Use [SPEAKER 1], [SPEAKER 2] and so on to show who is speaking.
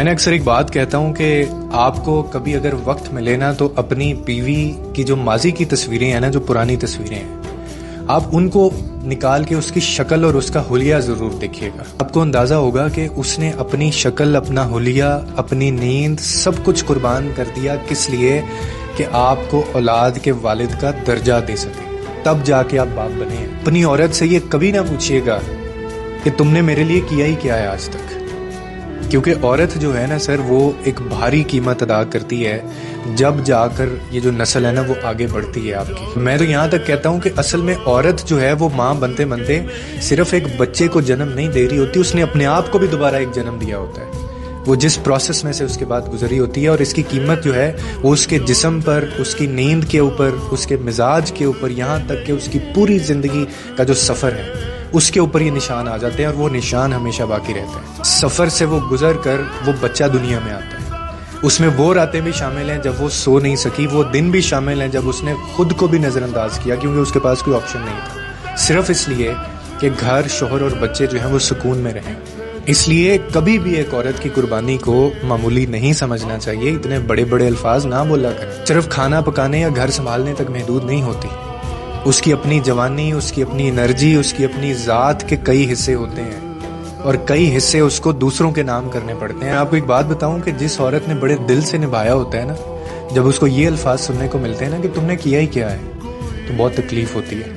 [SPEAKER 1] میں نے اکثر ایک بات کہتا ہوں کہ آپ کو کبھی اگر وقت ملے نا تو اپنی بیوی کی جو ماضی کی تصویریں ہیں نا، جو پرانی تصویریں ہیں، آپ ان کو نکال کے اس کی شکل اور اس کا حلیہ ضرور دیکھیے گا. آپ کو اندازہ ہوگا کہ اس نے اپنی شکل، اپنا حلیہ، اپنی نیند سب کچھ قربان کر دیا. کس لیے؟ کہ آپ کو اولاد کے والد کا درجہ دے سکے. تب جا کے آپ باپ بنے ہیں. اپنی عورت سے یہ کبھی نہ پوچھیے گا کہ تم نے میرے لیے کیا ہی کیا ہے آج تک، کیونکہ عورت جو ہے نا سر، وہ ایک بھاری قیمت ادا کرتی ہے جب جا کر یہ جو نسل ہے نا وہ آگے بڑھتی ہے آپ کی. میں تو یہاں تک کہتا ہوں کہ اصل میں عورت جو ہے وہ ماں بنتے بنتے صرف ایک بچے کو جنم نہیں دے رہی ہوتی، اس نے اپنے آپ کو بھی دوبارہ ایک جنم دیا ہوتا ہے. وہ جس پروسیس میں سے اس کے بعد گزری ہوتی ہے، اور اس کی قیمت جو ہے وہ اس کے جسم پر، اس کی نیند کے اوپر، اس کے مزاج کے اوپر، یہاں تک کہ اس کی پوری زندگی کا جو سفر ہے اس کے اوپر یہ نشان آ جاتے ہیں، اور وہ نشان ہمیشہ باقی رہتا ہے. سفر سے وہ گزر کر وہ بچہ دنیا میں آتا ہے. اس میں وہ راتیں بھی شامل ہیں جب وہ سو نہیں سکی، وہ دن بھی شامل ہیں جب اس نے خود کو بھی نظر انداز کیا، کیونکہ اس کے پاس کوئی آپشن نہیں تھا، صرف اس لیے کہ گھر، شوہر اور بچے جو ہیں وہ سکون میں رہیں. اس لیے کبھی بھی ایک عورت کی قربانی کو معمولی نہیں سمجھنا چاہیے. اتنے بڑے بڑے الفاظ نہ بولا کریں. صرف کھانا پکانے یا گھر سنبھالنے تک محدود نہیں ہوتی. اس کی اپنی جوانی، اس کی اپنی انرجی، اس کی اپنی ذات کے کئی حصے ہوتے ہیں، اور کئی حصے اس کو دوسروں کے نام کرنے پڑتے ہیں. آپ کو ایک بات بتاؤں کہ جس عورت نے بڑے دل سے نبھایا ہوتا ہے نا، جب اس کو یہ الفاظ سننے کو ملتے ہیں نا کہ تم نے کیا ہی کیا ہے، تو بہت تکلیف ہوتی ہے.